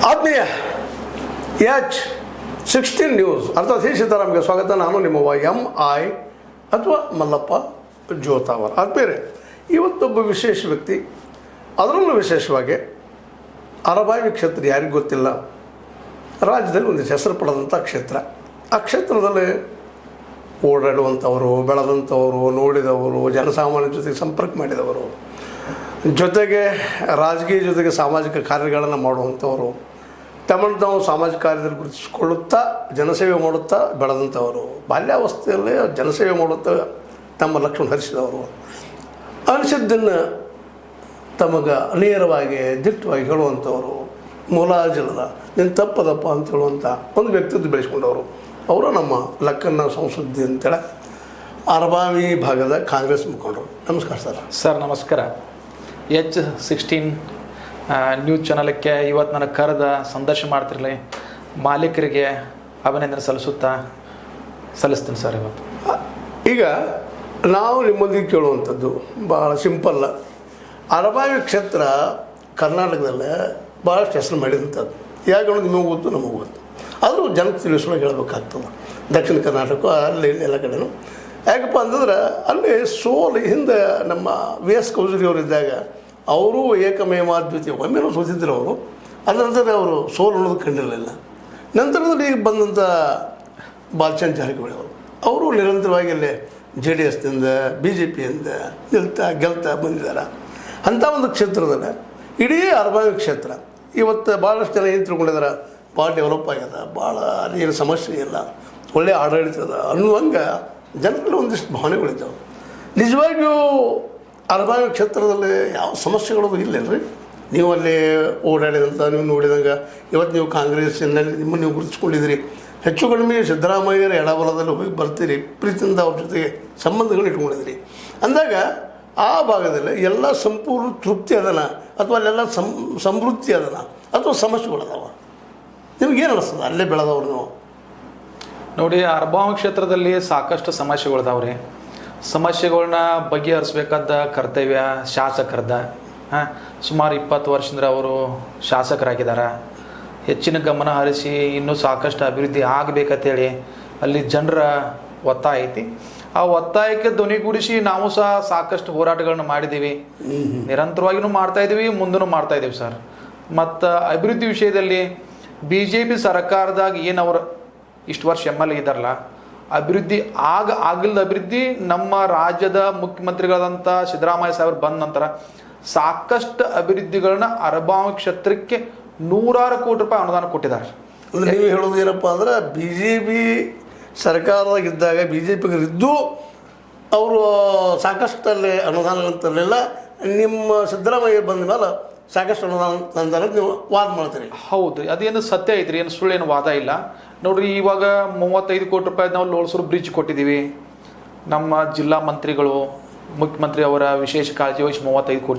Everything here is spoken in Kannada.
ಆತ್ಮೀಯ H16 ನ್ಯೂಸ್ ಅರ್ಥಾತ್ ಸೀತಾರಾಮ್ಗೆ ಸ್ವಾಗತ. ನಾನು ನಿಮ್ಮವ MI ಅಥವಾ ಮಲ್ಲಪ್ಪ ಜೋತಾವರ್. ಆದ್ಮೇಲೆ ಇವತ್ತೊಬ್ಬ ವಿಶೇಷ ವ್ಯಕ್ತಿ, ಅದರಲ್ಲೂ ವಿಶೇಷವಾಗಿ ಅರಬಾವಿ ಕ್ಷೇತ್ರ ಯಾರಿಗೂ ಗೊತ್ತಿಲ್ಲ, ರಾಜ್ಯದಲ್ಲಿ ಒಂದಿಷ್ಟು ಹೆಸರು ಪಡೆದಂಥ ಕ್ಷೇತ್ರ. ಆ ಕ್ಷೇತ್ರದಲ್ಲಿ ಓಡಾಡುವಂಥವರು, ಬೆಳೆದಂಥವರು, ನೋಡಿದವರು, ಜನಸಾಮಾನ್ಯರ ಜೊತೆಗೆ ಸಂಪರ್ಕ ಮಾಡಿದವರು, ಜೊತೆಗೆ ರಾಜಕೀಯ ಜೊತೆಗೆ ಸಾಮಾಜಿಕ ಕಾರ್ಯಗಳನ್ನು ಮಾಡುವಂಥವರು, ತಮ್ಮನ್ನು ತಾವು ಸಾಮಾಜಿಕ ಕಾರ್ಯದಲ್ಲಿ ಗುರುತಿಸಿಕೊಳ್ಳುತ್ತಾ ಜನಸೇವೆ ಮಾಡುತ್ತಾ ಬೆಳೆದಂಥವರು, ಬಾಲ್ಯಾವಸ್ಥೆಯಲ್ಲೇ ಜನಸೇವೆ ಮಾಡುತ್ತಾ ತಮ್ಮ ಲಕ್ಷ್ಮಣ ಹರಿಸಿದವರು, ಅನಿಸಿದ್ದನ್ನು ತಮಗೆ ನೇರವಾಗಿ ದಿಟ್ಟವಾಗಿ ಹೇಳುವಂಥವರು, ಮುಲಾಜಿಲ್ಲದ ನೀನು ತಪ್ಪದಪ್ಪ ಅಂತ ಹೇಳುವಂಥ ಒಂದು ವ್ಯಕ್ತಿತ್ವ ಬೆಳೆಸ್ಕೊಂಡವರು. ಅವರು ನಮ್ಮ ಲಕ್ಕನ್ನ ಸಂಸ್ಕೃತಿ ಅಂತೇಳಿ ಅರಬಾವಿ ಭಾಗದ ಕಾಂಗ್ರೆಸ್ ಮುಖಂಡರು. ನಮಸ್ಕಾರ ಸರ್. ಸರ್ ನಮಸ್ಕಾರ. H16 ನ್ಯೂಸ್ ಚಾನಲಕ್ಕೆ ಇವತ್ತು ನನಗೆ ಕರೆದ ಸಂದರ್ಶನ ಮಾಡ್ತಿರಲಿ ಮಾಲೀಕರಿಗೆ ಅಭಿನಂದನೆ ಸಲ್ಲಿಸ್ತೀನಿ ಸರ್. ಇವತ್ತು ಈಗ ನಾವು ನಿಮ್ಮೊಂದಿಗೆ ಕೇಳುವಂಥದ್ದು ಭಾಳ ಸಿಂಪಲ್ಲ. ಅರಬಾವಿ ಕ್ಷೇತ್ರ ಕರ್ನಾಟಕದಲ್ಲೇ ಭಾಳಷ್ಟು ಹೆಸರು ಮಾಡಿದಂಥದ್ದು. ಯಾಕೆ ಅನ್ನೋದು ನಿಮಗೆ ಗೊತ್ತು, ನಮಗೆ ಗೊತ್ತು. ಆದರೂ ಜನಕ್ಕೆ ತಿಳಿಸೋಕೆ ಹೇಳಬೇಕಾಗ್ತದೆ. ದಕ್ಷಿಣ ಕರ್ನಾಟಕ ಅಲ್ಲಿ ಎಲ್ಲ ಕಡೆನೂ ಯಾಕಪ್ಪ ಅಂತಂದ್ರೆ ಅಲ್ಲಿ ಹಿಂದೆ ನಮ್ಮ VS ಕೌಜರಿ ಅವರಿದ್ದಾಗ ಅವರು ಏಕಮೇವಾದ್ವಿತೀಯ ಒಮ್ಮೆನೂ ಸೋತಿದ್ರು ಅವರು. ಅದ ನಂತರ ಅವರು ಸೋಲು ಅನ್ನೋದು ಕಂಡಿರಲಿಲ್ಲ. ನಂತರದಲ್ಲಿ ಈಗ ಬಂದಂಥ ಬಾಲಚಂದ್ರ ಜಾರಕಿಹೊಳಿ ಅವರು ನಿರಂತರವಾಗಿ ಅಲ್ಲೇ JDSನಿಂದ BJPಯಿಂದ ಗೆಲ್ತಾ ಬಂದಿದ್ದಾರೆ. ಅಂಥ ಒಂದು ಕ್ಷೇತ್ರದಲ್ಲಿ ಇಡೀ ಅರಬಾವಿ ಕ್ಷೇತ್ರ ಇವತ್ತು ಭಾಳಷ್ಟು ಜನ ಏನು ತಿಳ್ಕೊಂಡಿದ್ದಾರೆ, ಭಾಳ ಡೆವಲಪ್ ಆಗ್ಯದ, ಭಾಳ ಏನು ಸಮಸ್ಯೆ ಇಲ್ಲ, ಒಳ್ಳೆಯ ಆಡಳಿತದ ಅನ್ನುವಂಗೆ ಜನರಲ್ಲಿ ಒಂದಿಷ್ಟು ಭಾವನೆಗಳಿದ್ದಾವೆ. ನಿಜವಾಗಿಯೂ ಅರಬಾವಿ ಕ್ಷೇತ್ರದಲ್ಲಿ ಯಾವ ಸಮಸ್ಯೆಗಳು ಇಲ್ಲರಿ. ನೀವು ಅಲ್ಲಿ ಓಡಾಡಿದಂಥ, ನೀವು ನೋಡಿದಂಗೆ ಇವತ್ತು ನೀವು ಕಾಂಗ್ರೆಸ್ಸಿನಲ್ಲಿ ನಿಮ್ಮನ್ನು ನೀವು ಗುರುತಿಸ್ಕೊಂಡಿದ್ದೀರಿ. ಹೆಚ್ಚು ಕಡಿಮೆ ಸಿದ್ದರಾಮಯ್ಯರ ಎಡಬಲದಲ್ಲಿ ಹೋಗಿ ಬರ್ತೀರಿ, ಪ್ರೀತಿಯಿಂದ ಅವ್ರ ಜೊತೆಗೆ ಸಂಬಂಧಗಳು ಇಟ್ಕೊಂಡಿದ್ದೀರಿ ಅಂದಾಗ ಆ ಭಾಗದಲ್ಲಿ ಎಲ್ಲ ಸಂಪೂರ್ಣ ತೃಪ್ತಿ ಅದನ ಅಥವಾ ಅಲ್ಲೆಲ್ಲ ಸಮೃದ್ಧಿ ಅದನ ಅಥವಾ ಸಮಸ್ಯೆಗಳದಾವ? ನಿಮಗೇನು ಅನಿಸ್ತದೆ ಅಲ್ಲೇ ಬೆಳೆದವ್ರು ನೀವು? ನೋಡಿ, ಅರಬಾವಿ ಕ್ಷೇತ್ರದಲ್ಲಿ ಸಾಕಷ್ಟು ಸಮಸ್ಯೆಗಳಿದಾವ್ರಿ. ಸಮಸ್ಯೆಗಳನ್ನ ಬಗೆಹರಿಸ್ಬೇಕಾದ ಕರ್ತವ್ಯ ಶಾಸಕರದ. ಸುಮಾರು 20 ವರ್ಷದಿಂದ ಅವರು ಶಾಸಕರಾಗಿದ್ದಾರೆ. ಹೆಚ್ಚಿನ ಗಮನ ಹರಿಸಿ ಇನ್ನೂ ಸಾಕಷ್ಟು ಅಭಿವೃದ್ಧಿ ಆಗಬೇಕಂತೇಳಿ ಅಲ್ಲಿ ಜನರ ಒತ್ತಾಯ ಐತಿ. ಆ ಒತ್ತಾಯಕ್ಕೆ ಧ್ವನಿಗೂಡಿಸಿ ನಾವು ಸಹ ಸಾಕಷ್ಟು ಹೋರಾಟಗಳನ್ನ ಮಾಡಿದ್ದೀವಿ, ನಿರಂತರವಾಗಿಯೂ ಮಾಡ್ತಾಯಿದ್ದೀವಿ, ಮುಂದೂ ಮಾಡ್ತಾಯಿದ್ದೀವಿ ಸರ್. ಮತ್ತು ಅಭಿವೃದ್ಧಿ ವಿಷಯದಲ್ಲಿ BJP ಸರ್ಕಾರದಾಗ ಏನು ಅವರು ಇಷ್ಟು ವರ್ಷ MLA ಇದ್ದಾರಲ್ಲ, ಅಭಿವೃದ್ಧಿ ಆಗಿಲ್ಲದ ಅಭಿವೃದ್ಧಿ ನಮ್ಮ ರಾಜ್ಯದ ಮುಖ್ಯಮಂತ್ರಿಗಳಾದಂಥ ಸಿದ್ದರಾಮಯ್ಯ ಸಾಹೇಬರು ಬಂದ ನಂತರ ಸಾಕಷ್ಟು ಅಭಿವೃದ್ಧಿಗಳನ್ನ ಅರಬಾವಿ ಕ್ಷೇತ್ರಕ್ಕೆ 100 ಕೋಟಿ ರೂಪಾಯಿ ಅನುದಾನ ಕೊಟ್ಟಿದ್ದಾರೆ. ಅಂದರೆ ನೀವು ಹೇಳೋದು ಏನಪ್ಪ ಅಂದ್ರೆ BJP ಸರ್ಕಾರದಾಗಿದ್ದಾಗ BJPಗರಿದ್ದು ಅವರು ಸಾಕಷ್ಟಲ್ಲಿ ಅನುದಾನ ತರಲಿಲ್ಲ. ನಿಮ್ಮ ಸಿದ್ದರಾಮಯ್ಯ ಬಂದ ಮೇಲೆ ಸಾಕಷ್ಟು ಅನುದಾನ ತಂದರೆ ನೀವು ವಾದ ಮಾಡ್ತೀರಿ. ಹೌದು, ಅದೇನು ಸತ್ಯ ಐತ್ರಿ, ಏನು ಸುಳ್ಳೇನು ವಾದ ಇಲ್ಲ. ನೋಡ್ರಿ, ಇವಾಗ 35 ಕೋಟಿ ರೂಪಾಯಿ ನಾವು ಲೋಳ್ಸೂರು ಬ್ರಿಡ್ಜ್ ಕೊಟ್ಟಿದ್ದೀವಿ. ನಮ್ಮ ಜಿಲ್ಲಾ ಮಂತ್ರಿಗಳು, ಮುಖ್ಯಮಂತ್ರಿ ಅವರ ವಿಶೇಷ ಕಾಳಜಿ ವಹಿಸಿ 35 ಕೋಟಿ